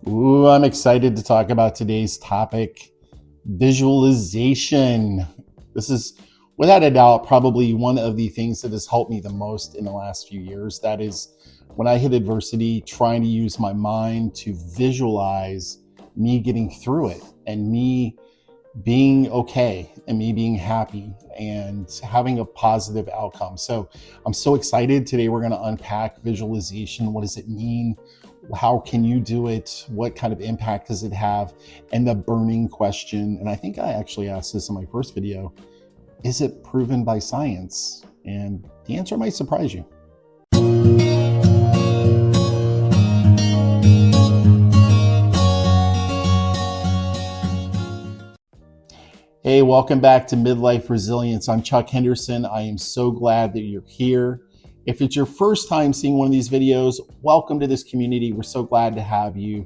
Ooh, I'm excited to talk about today's topic, visualization. This is, without a doubt, probably one of the things that has helped me the most in the last few years. That is, when I hit adversity, trying to use my mind to visualize me getting through it and me being okay and me being happy and having a positive outcome. So I'm so excited. Today we're going to unpack visualization. What does it mean? How can you do it? What kind of impact does it have? And the burning question, and I think I actually asked this in my first video, is it proven by science? And the answer might surprise you. Hey, welcome back to Midlife Resilience. I'm Chuck Henderson. I am so glad that you're here. If it's your first time seeing one of these videos, welcome to this community. We're so glad to have you.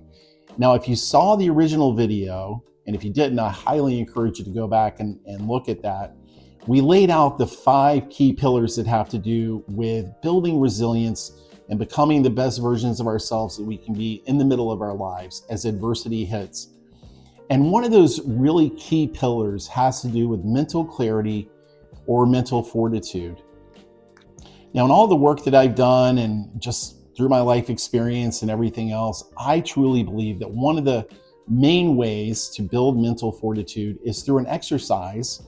Now, if you saw the original video, and if you didn't, I highly encourage you to go back and look at that. We laid out the 5 key pillars that have to do with building resilience and becoming the best versions of ourselves that we can be in the middle of our lives as adversity hits. And one of those really key pillars has to do with mental clarity or mental fortitude. Now, in all the work that I've done and just through my life experience and everything else, I truly believe that one of the main ways to build mental fortitude is through an exercise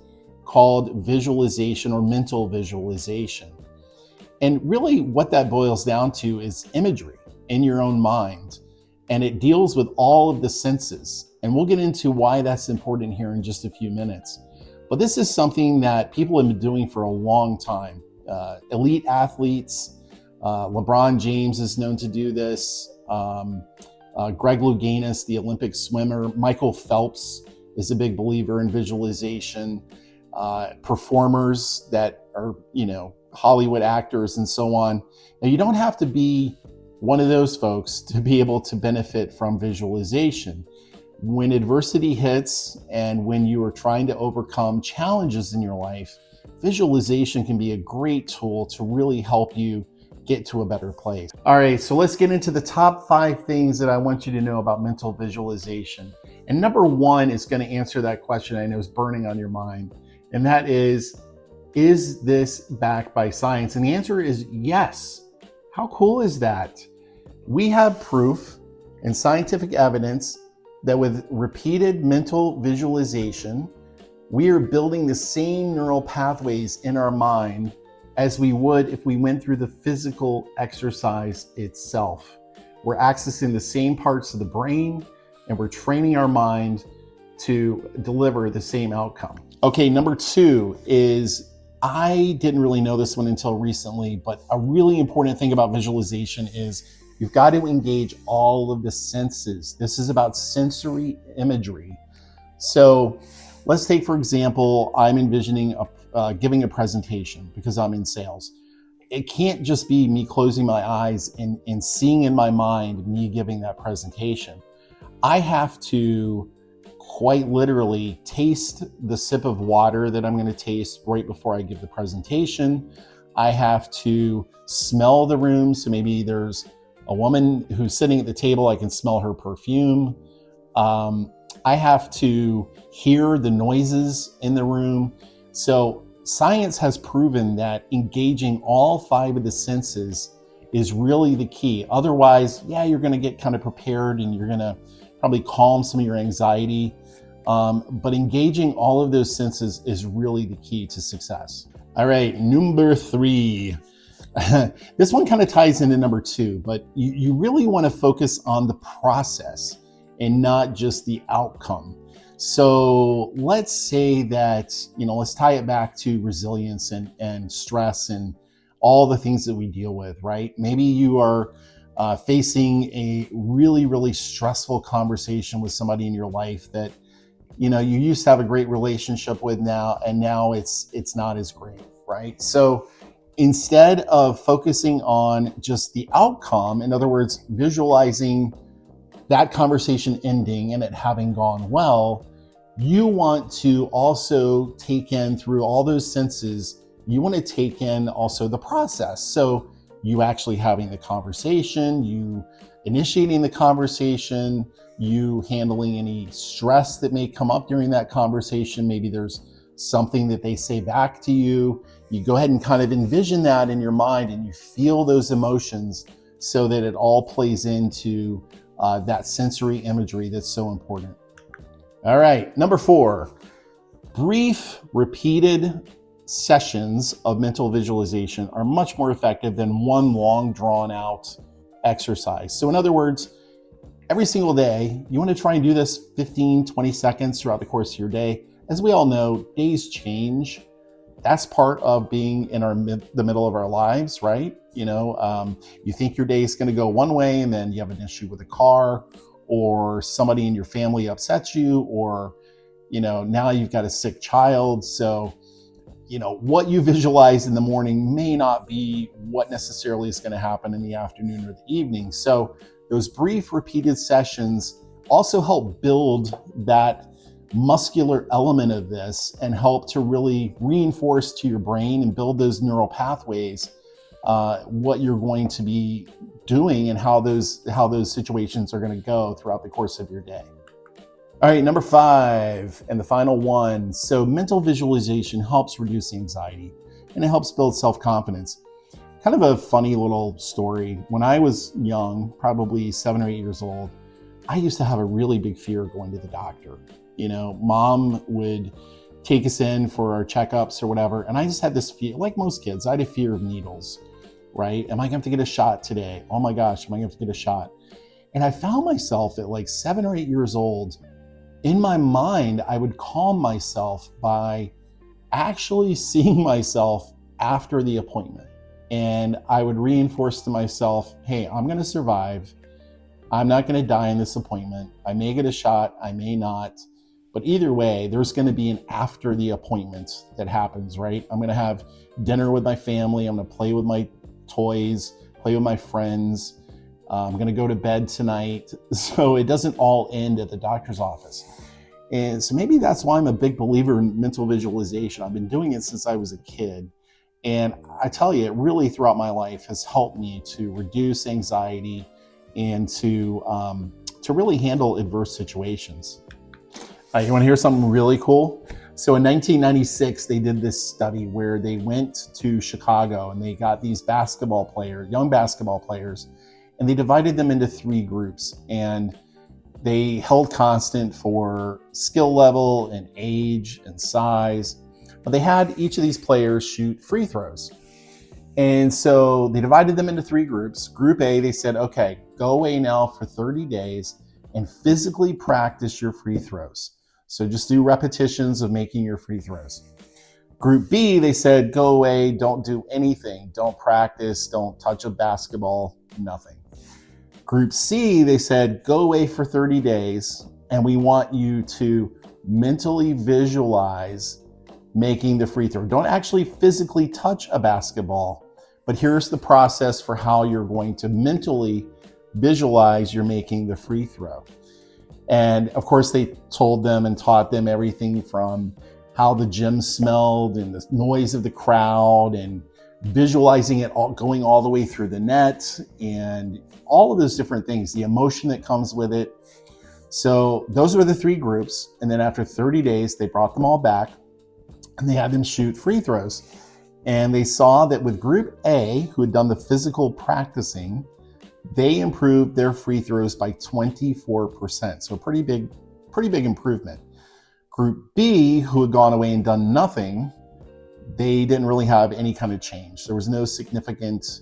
called visualization or mental visualization. And really what that boils down to is imagery in your own mind. And it deals with all of the senses. And we'll get into why that's important here in just a few minutes. But this is something that people have been doing for a long time. Elite athletes, LeBron James is known to do this. Greg Louganis, the Olympic swimmer. Michael Phelps is a big believer in visualization. Performers that are, Hollywood actors and so on. Now, you don't have to be one of those folks to be able to benefit from visualization. When adversity hits and when you are trying to overcome challenges in your life, visualization can be a great tool to really help you get to a better place. All right, so let's get into the top 5 things that I want you to know about mental visualization. And number 1 is going to answer that question I know is burning on your mind. And that is this backed by science? And the answer is yes. How cool is that? We have proof and scientific evidence that with repeated mental visualization, we are building the same neural pathways in our mind as we would if we went through the physical exercise itself. We're accessing the same parts of the brain and we're training our mind to deliver the same outcome. Okay, number 2 is, I didn't really know this one until recently, but a really important thing about visualization is you've got to engage all of the senses. This is about sensory imagery. So let's take, for example, I'm envisioning giving a presentation because I'm in sales. It can't just be me closing my eyes and seeing in my mind me giving that presentation. I have to quite literally taste the sip of water that I'm going to taste right before I give the presentation. I have to smell the room. So maybe there's a woman who's sitting at the table, I can smell her perfume. I have to hear the noises in the room. So science has proven that engaging all 5 of the senses is really the key. Otherwise, yeah, you're going to get kind of prepared and you're going to probably calm some of your anxiety. But engaging all of those senses is really the key to success. All right, number 3. This one kind of ties into number 2, but you really want to focus on the process and not just the outcome. So let's say that, let's tie it back to resilience and stress and all the things that we deal with, right? Maybe you are facing a really, really stressful conversation with somebody in your life that, you used to have a great relationship with now, and now it's not as great, right? So instead of focusing on just the outcome, in other words, visualizing that conversation ending and it having gone well, you want to also take in through all those senses, you want to take in also the process. So you actually having the conversation, you initiating the conversation, you handling any stress that may come up during that conversation. Maybe there's something that they say back to you. You go ahead and kind of envision that in your mind and you feel those emotions so that it all plays into that sensory imagery that's so important. All right, number 4, brief, repeated sessions of mental visualization are much more effective than one long, drawn out exercise. So in other words, every single day, you want to try and do this 15, 20 seconds throughout the course of your day. As we all know, days change. That's part of being in the middle of our lives, right? You think your day is going to go one way and then you have an issue with a car, or somebody in your family upsets you, or, now you've got a sick child. So, what you visualize in the morning may not be what necessarily is going to happen in the afternoon or the evening. So those brief repeated sessions also help build that muscular element of this and help to really reinforce to your brain and build those neural pathways, what you're going to be doing and how those situations are going to go throughout the course of your day. All right, number 5 and the final one. So mental visualization helps reduce anxiety and it helps build self-confidence. Kind of a funny little story. When I was young, probably 7 or 8 years old, I used to have a really big fear of going to the doctor. Mom would take us in for our checkups or whatever. And I just had this fear, like most kids, I had a fear of needles, right? Am I going to have to get a shot today? Oh my gosh, am I going to have to get a shot? And I found myself at like 7 or 8 years old, in my mind, I would calm myself by actually seeing myself after the appointment. And I would reinforce to myself, hey, I'm going to survive. I'm not going to die in this appointment. I may get a shot, I may not. But either way, there's going to be an after the appointment that happens, right? I'm going to have dinner with my family. I'm going to play with my toys, play with my friends. I'm going to go to bed tonight. So it doesn't all end at the doctor's office. And so maybe that's why I'm a big believer in mental visualization. I've been doing it since I was a kid. And I tell you, it really throughout my life has helped me to reduce anxiety and to really handle adverse situations. You want to hear something really cool? So in 1996, they did this study where they went to Chicago and they got these young basketball players, and they divided them into 3 groups. And they held constant for skill level and age and size. But they had each of these players shoot free throws. And so they divided them into 3 groups. Group A, they said, okay, go away now for 30 days and physically practice your free throws. So just do repetitions of making your free throws. Group B, they said, go away, don't do anything. Don't practice, don't touch a basketball, nothing. Group C, they said, go away for 30 days and we want you to mentally visualize making the free throw. Don't actually physically touch a basketball, but here's the process for how you're going to mentally visualize you're making the free throw. And of course, they told them and taught them everything from how the gym smelled and the noise of the crowd and visualizing it all going all the way through the net and all of those different things, the emotion that comes with it. So those were the 3 groups. And then after 30 days, they brought them all back and they had them shoot free throws. And they saw that with group A, who had done the physical practicing, they improved their free throws by 24%. So pretty big improvement. Group B, who had gone away and done nothing, they didn't really have any kind of change. There was no significant,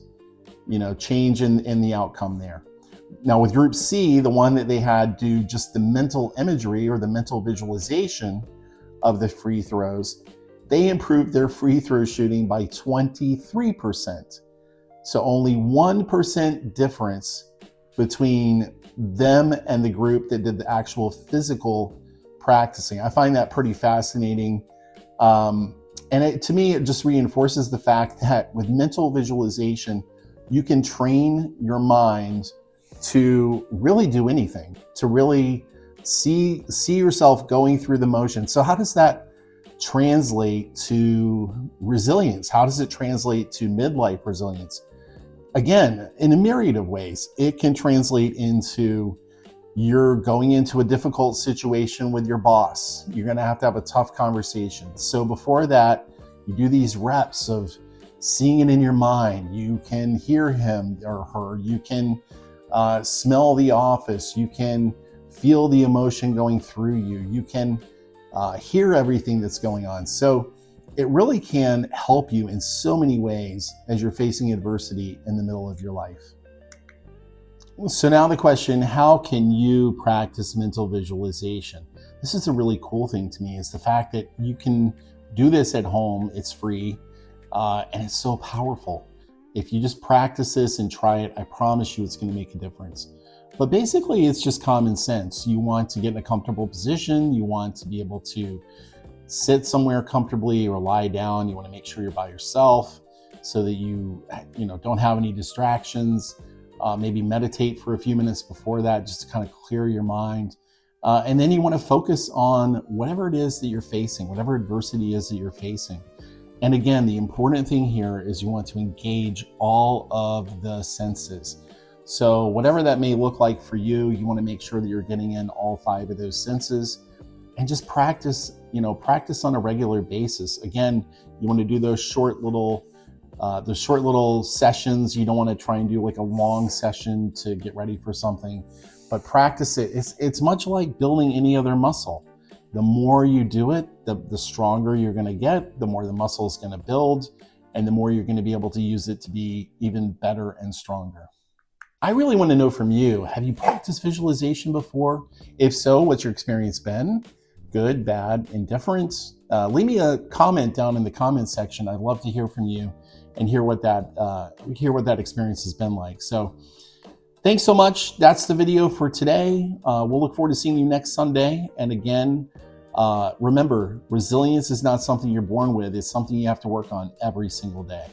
change in the outcome there. Now with group C, the one that they had do just the mental imagery or the mental visualization of the free throws, they improved their free throw shooting by 23%. So only 1% difference between them and the group that did the actual physical practicing. I find that pretty fascinating. And to me, it just reinforces the fact that with mental visualization, you can train your mind to really do anything, to really see yourself going through the motion. So how does that translate to resilience? How does it translate to midlife resilience? again, in a myriad of ways. It can translate into you're going into a difficult situation with your boss. You're going to have a tough conversation. So before that, you do these reps of seeing it in your mind. You can hear him or her. You can smell the office. You can feel the emotion going through you. You can hear everything that's going on. So it really can help you in so many ways as you're facing adversity in the middle of your life. So now the question, how can you practice mental visualization? This is a really cool thing to me, is the fact that you can do this at home. It's free, and it's so powerful. If you just practice this and try it, I promise you it's going to make a difference. But basically, it's just common sense. You want to get in a comfortable position. You want to be able to sit somewhere comfortably or lie down. You want to make sure you're by yourself so that you don't have any distractions. Maybe meditate for a few minutes before that, just to kind of clear your mind. And then you want to focus on whatever it is that you're facing, whatever adversity is that you're facing. And again, the important thing here is you want to engage all of the senses. So whatever that may look like for you, you want to make sure that you're getting in all 5 of those senses, and just practice on a regular basis. Again, you want to do those short little sessions. You don't want to try and do like a long session to get ready for something, but practice it. It's much like building any other muscle. The more you do it, the stronger you're going to get, the more the muscle is going to build, and the more you're going to be able to use it to be even better and stronger. I really want to know from you, have you practiced visualization before? If so, what's your experience been? Good, bad, indifferent? Leave me a comment down in the comment section. I'd love to hear from you and hear what that experience has been like. So thanks so much. That's the video for today. We'll look forward to seeing you next Sunday. And again, remember, resilience is not something you're born with. It's something you have to work on every single day.